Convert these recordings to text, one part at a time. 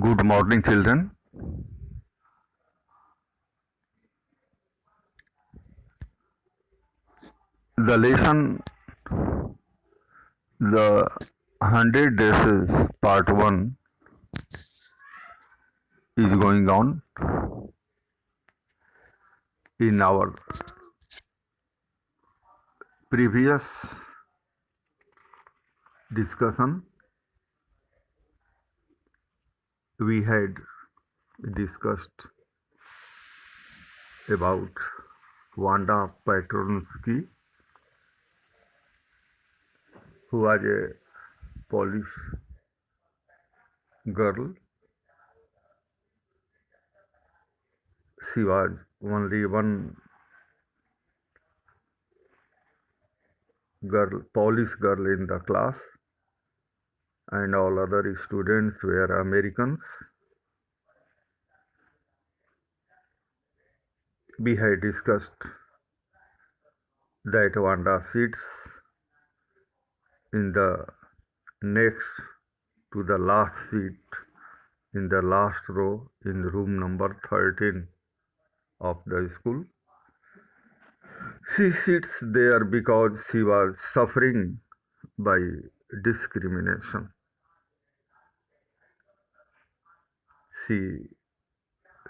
Good morning, children. The lesson, the 100 Days Part 1 is going on. In our previous discussion, we had discussed about Wanda Petronsky, who was a Polish girl. She was only one girl, Polish girl in the class, and all other students were Americans. We had discussed that Wanda sits in the next to the last seat in the last row in room number 13 of the school. She sits there because she was suffering by discrimination. She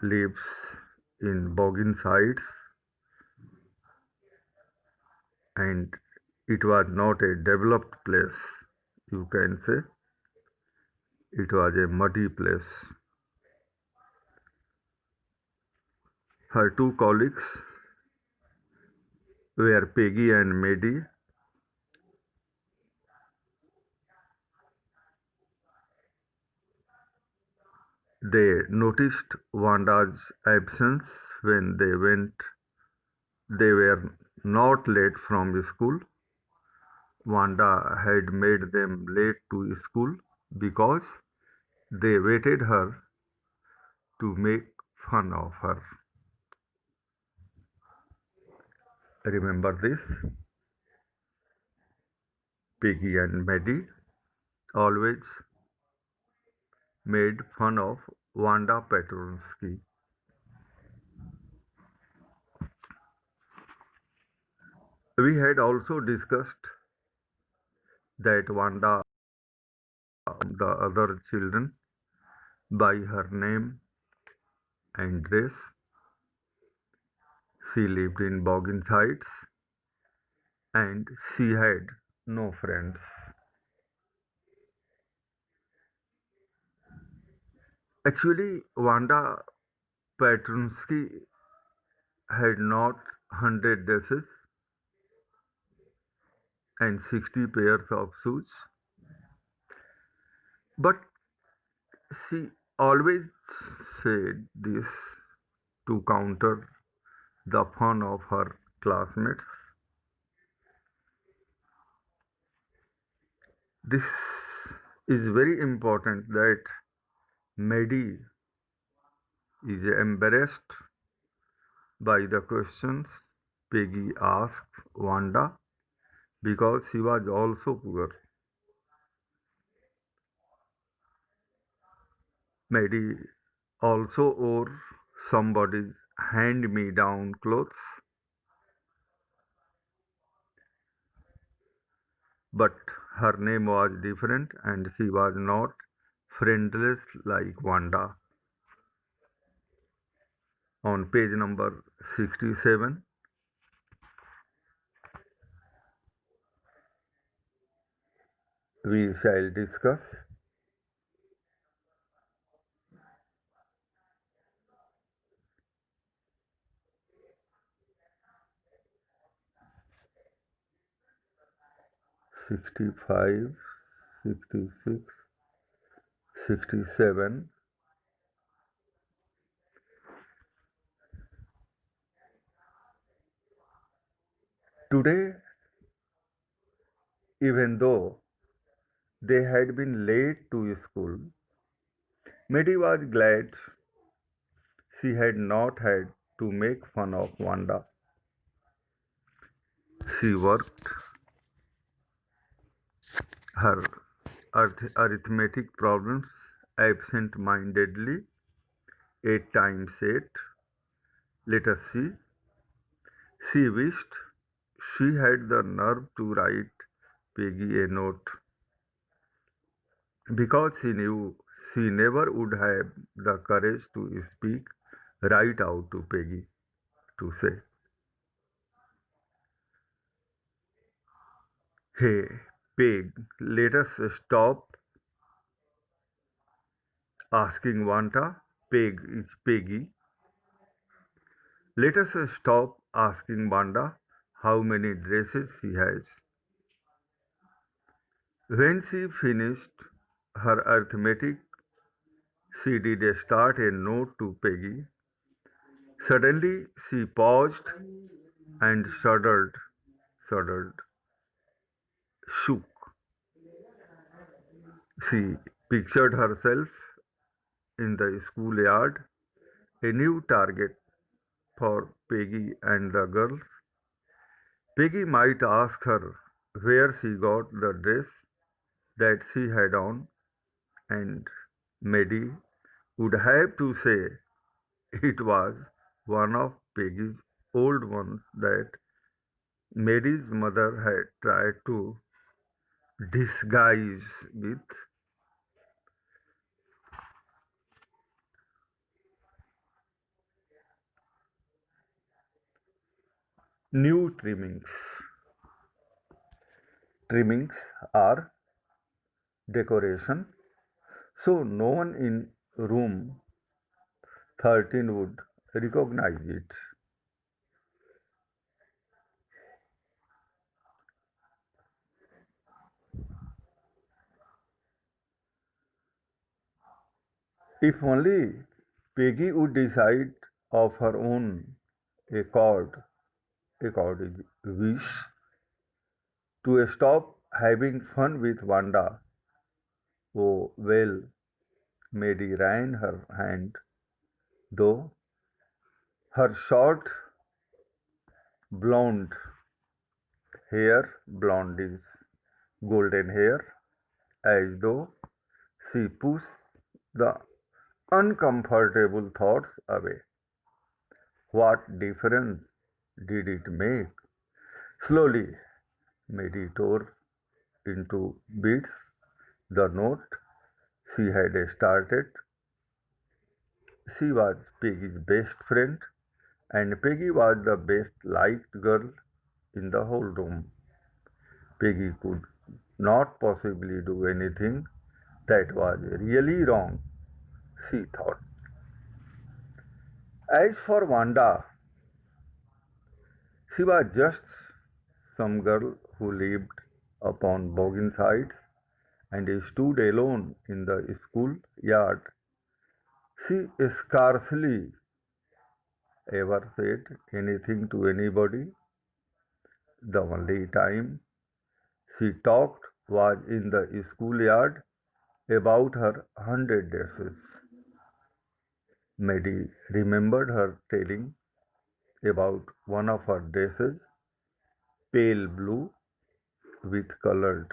lives in Boggin Heights, and it was not a developed place, you can say. It was a muddy place. Her two colleagues were Peggy and Maddie. They noticed Wanda's absence when they went. They were not late from school. Wanda had made them late to school because they waited her to make fun of her. Remember this? Peggy and Maddie always made fun of Wanda Petronsky. We had also discussed that Wanda the other children by her name and dress. She lived in Boggin Heights and she had no friends. Actually, Wanda Petronsky had not 100 dresses and 60 pairs of shoes, but she always said this to counter the fun of her classmates. This is very important that Maddie is embarrassed by the questions Peggy asked Wanda because she was also poor. Maddie also wore somebody's hand-me-down clothes, but her name was different and she was not friendless like Wanda. On page number 67, we shall discuss 65, 66, 67. Today, even though they had been late to school, Maddie was glad she had not had to make fun of Wanda. She worked her arithmetic problems absent-mindedly. 8 times 8. Let us see. She wished she had the nerve to write Peggy a note because she knew she never would have the courage to speak right out to Peggy to say, "Hey, Peg, let us stop asking Wanda." Peg is Peggy. Let us stop asking Wanda how many dresses she has. When she finished her arithmetic, she did start a note to Peggy. Suddenly she paused and shuddered, shook. She pictured herself in the schoolyard, a new target for Peggy and the girls. Peggy might ask her where she got the dress that she had on, and Maddie would have to say it was one of Peggy's old ones that Mary's mother had tried to disguise with new trimmings. Trimmings are decoration, so no one in room 13 would recognize it. If only Peggy would decide of her own accord, accord is wish, to stop having fun with Wanda. Oh, well, Maddie ran her hand, though her short blonde hair, blonde is golden hair, as though she pushed the uncomfortable thoughts away. What difference did it make? Slowly, Maddie tore into bits the note she had started. She was Peggy's best friend, and Peggy was the best liked girl in the whole room. Peggy could not possibly do anything that was really wrong, she thought. As for Wanda, she was just some girl who lived upon Boggins Heights and stood alone in the school yard. She scarcely ever said anything to anybody. The only time she talked was in the schoolyard about her 100 dresses. Maddie remembered her telling about one of her dresses, pale blue with colored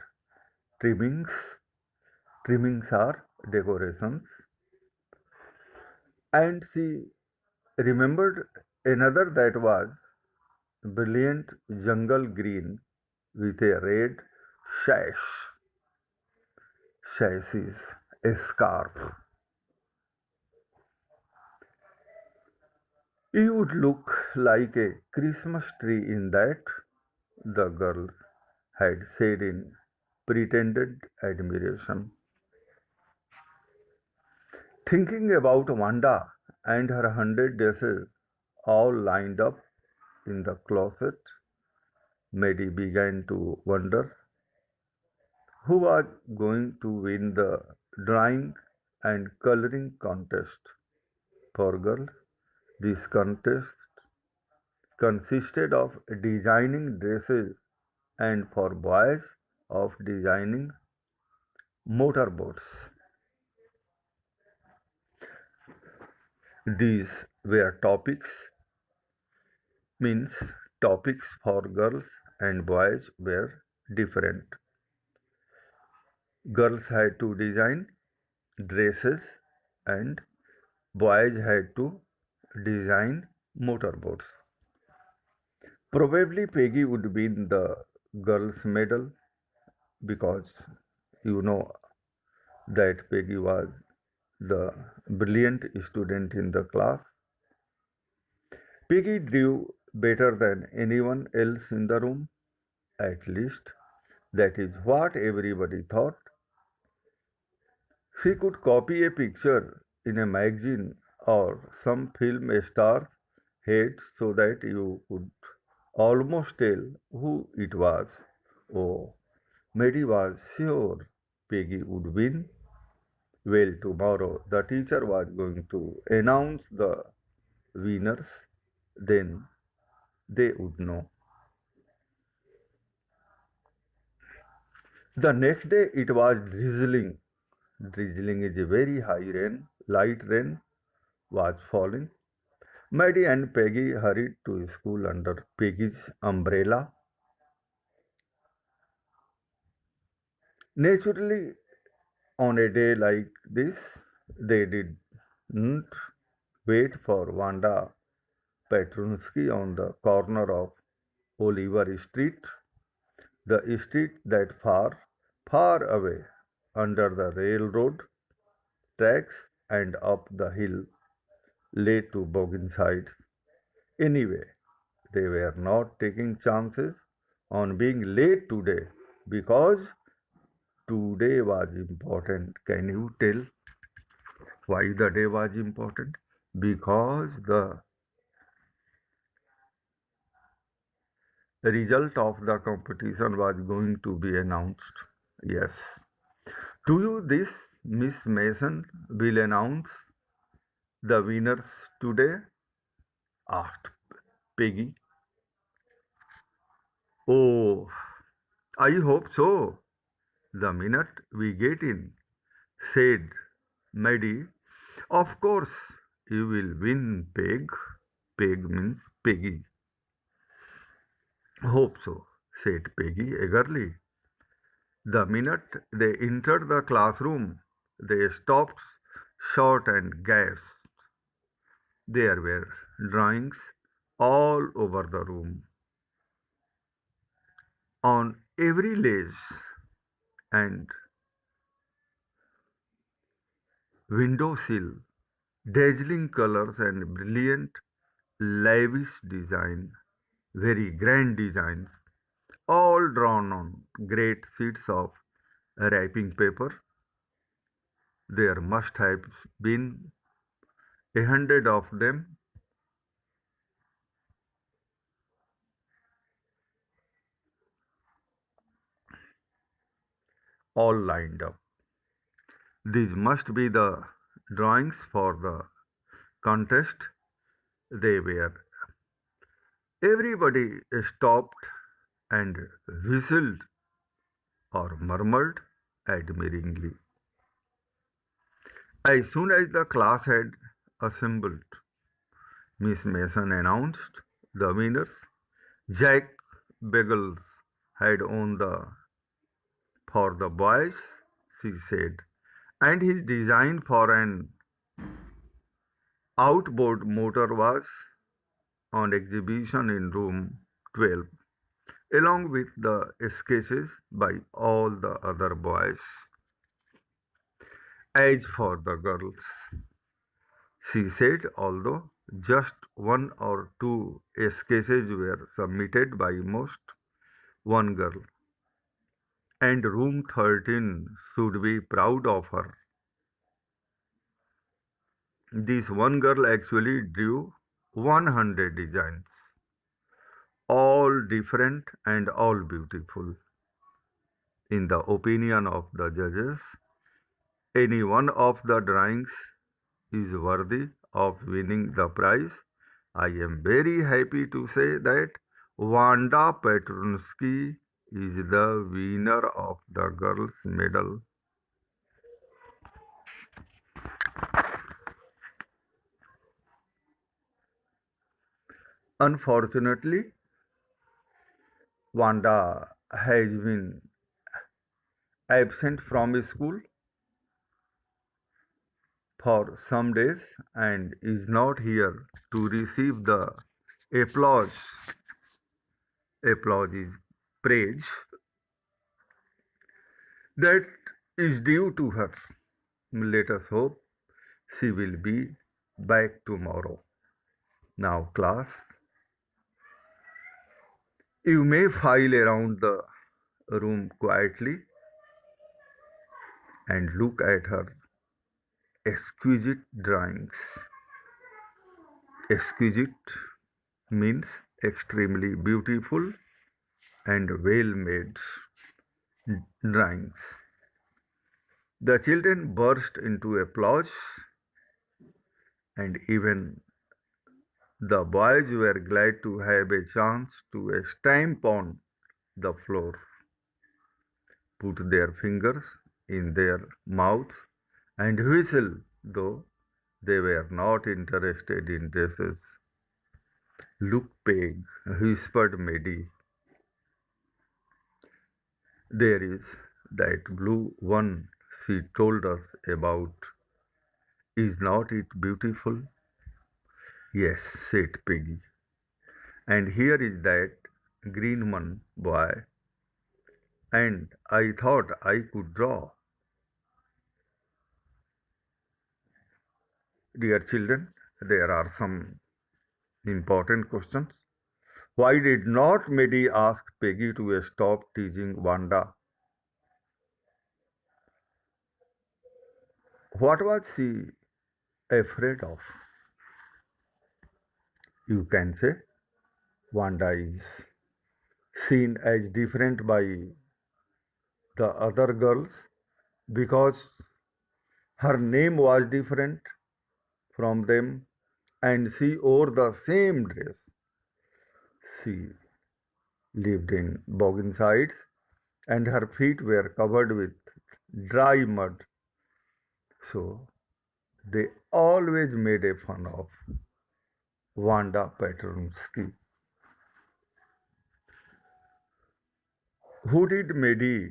trimmings. Trimmings are decorations. And she remembered another that was brilliant jungle green with a red sash, chassis, a scarf. You would look like a Christmas tree in that, the girls had said in pretended admiration. Thinking about Wanda and her 100 dresses all lined up in the closet, Maddie began to wonder who was going to win the drawing and coloring contest. For girls, this contest consisted of designing dresses, and for boys, of designing motorboats. These were means topics for girls and boys were different. Girls had to design dresses, and boys had to design motorboats. Probably Peggy would win the girls' medal because you know that Peggy was the brilliant student in the class. Peggy drew better than anyone else in the room, at least that is what everybody thought. She could copy a picture in a magazine or some film star's head so that you could almost tell who it was. Oh, Mary was sure Peggy would win. Well, tomorrow the teacher was going to announce the winners. Then they would know. The next day it was drizzling. Drizzling is a very high rain. Light rain was falling. Maddie and Peggy hurried to school under Peggy's umbrella. Naturally, on a day like this, they didn't wait for Wanda Petrunsky on the corner of Oliver Street, the street that far, far away under the railroad tracks and up the hill led to Bougainsides. Anyway, they were not taking chances on being late today because today was important. Can you tell why the day was important? Because the result of the competition was going to be announced. Yes. Do you this Miss Mason will announce the winners today? Asked Peggy. Oh, I hope so. The minute we get in, said Maddie. Of course, you will win, Peg. Peg means Peggy. Hope so, said Peggy eagerly. The minute they entered the classroom, they stopped short and gasped. There were drawings all over the room, on every ledge and window sill, dazzling colors and brilliant, lavish design, very grand designs, all drawn on great sheets of wrapping paper. There must have been 100 of them, all lined up. These must be the drawings for the contest. They were. Everybody stopped and whistled or murmured admiringly. As soon as the class had assembled, Miss Mason announced the winners. Jack Bagels had won the for the boys, she said, and his design for an outboard motor was on exhibition in room 12, along with the sketches by all the other boys. As for the girls, she said, although just one or two sketches were submitted by most, one girl, and room 13 should be proud of her. This one girl actually drew 100 designs, all different and all beautiful. In the opinion of the judges, any one of the drawings is worthy of winning the prize. I am very happy to say that Wanda Petrunsky is the winner of the girls' medal. Unfortunately, Wanda has been absent from school for some days and is not here to receive the applause. Applause is praise that is due to her. Let us hope she will be back tomorrow. Now, class, you may file around the room quietly and look at her exquisite drawings. Exquisite means extremely beautiful and well made drawings. The children burst into applause, and even the boys were glad to have a chance to stamp on the floor, put their fingers in their mouths, and whistle, though they were not interested in dresses. Look, Peg, whispered Maidie. There is that blue one she told us about. Is not it beautiful? Yes, said Peggy. And here is that green one, boy. And I thought I could draw. Dear children, there are some important questions. Why did not Maidie ask Peggy to stop teasing Wanda? What was she afraid of? You can say Wanda is seen as different by the other girls because her name was different from them and she wore the same dress. She lived in Bogginsides and her feet were covered with dry mud. So they always made a fun of Wanda Petronsky. Who did Maidie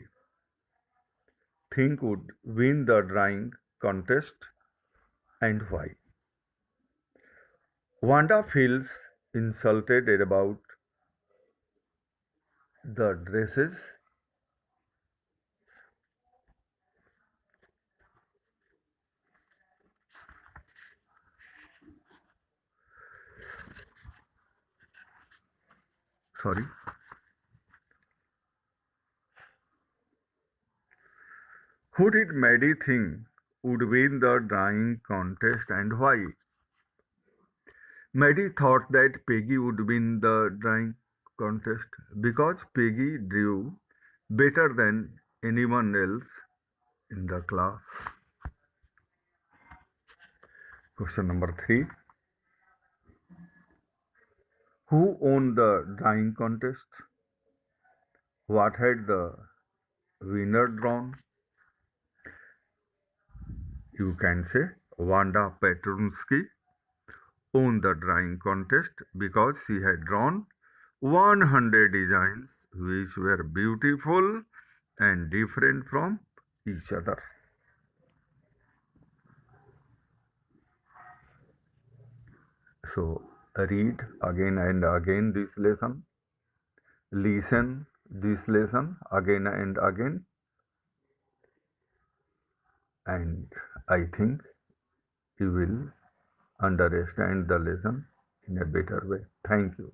think would win the drawing contest and why? Wanda feels insulted about the dresses. Sorry. Who did Maddie think would win the drawing contest and why? Maddie thought that Peggy would win the drawing contest because Peggy drew better than anyone else in the class. Question number 3. Who won the drawing contest? What had the winner drawn? You can say Wanda Petronsky won the drawing contest because she had drawn 100 designs which were beautiful and different from each other. So read again and again this lesson, listen this lesson again and again, and I think you will understand the lesson in a better way. Thank you.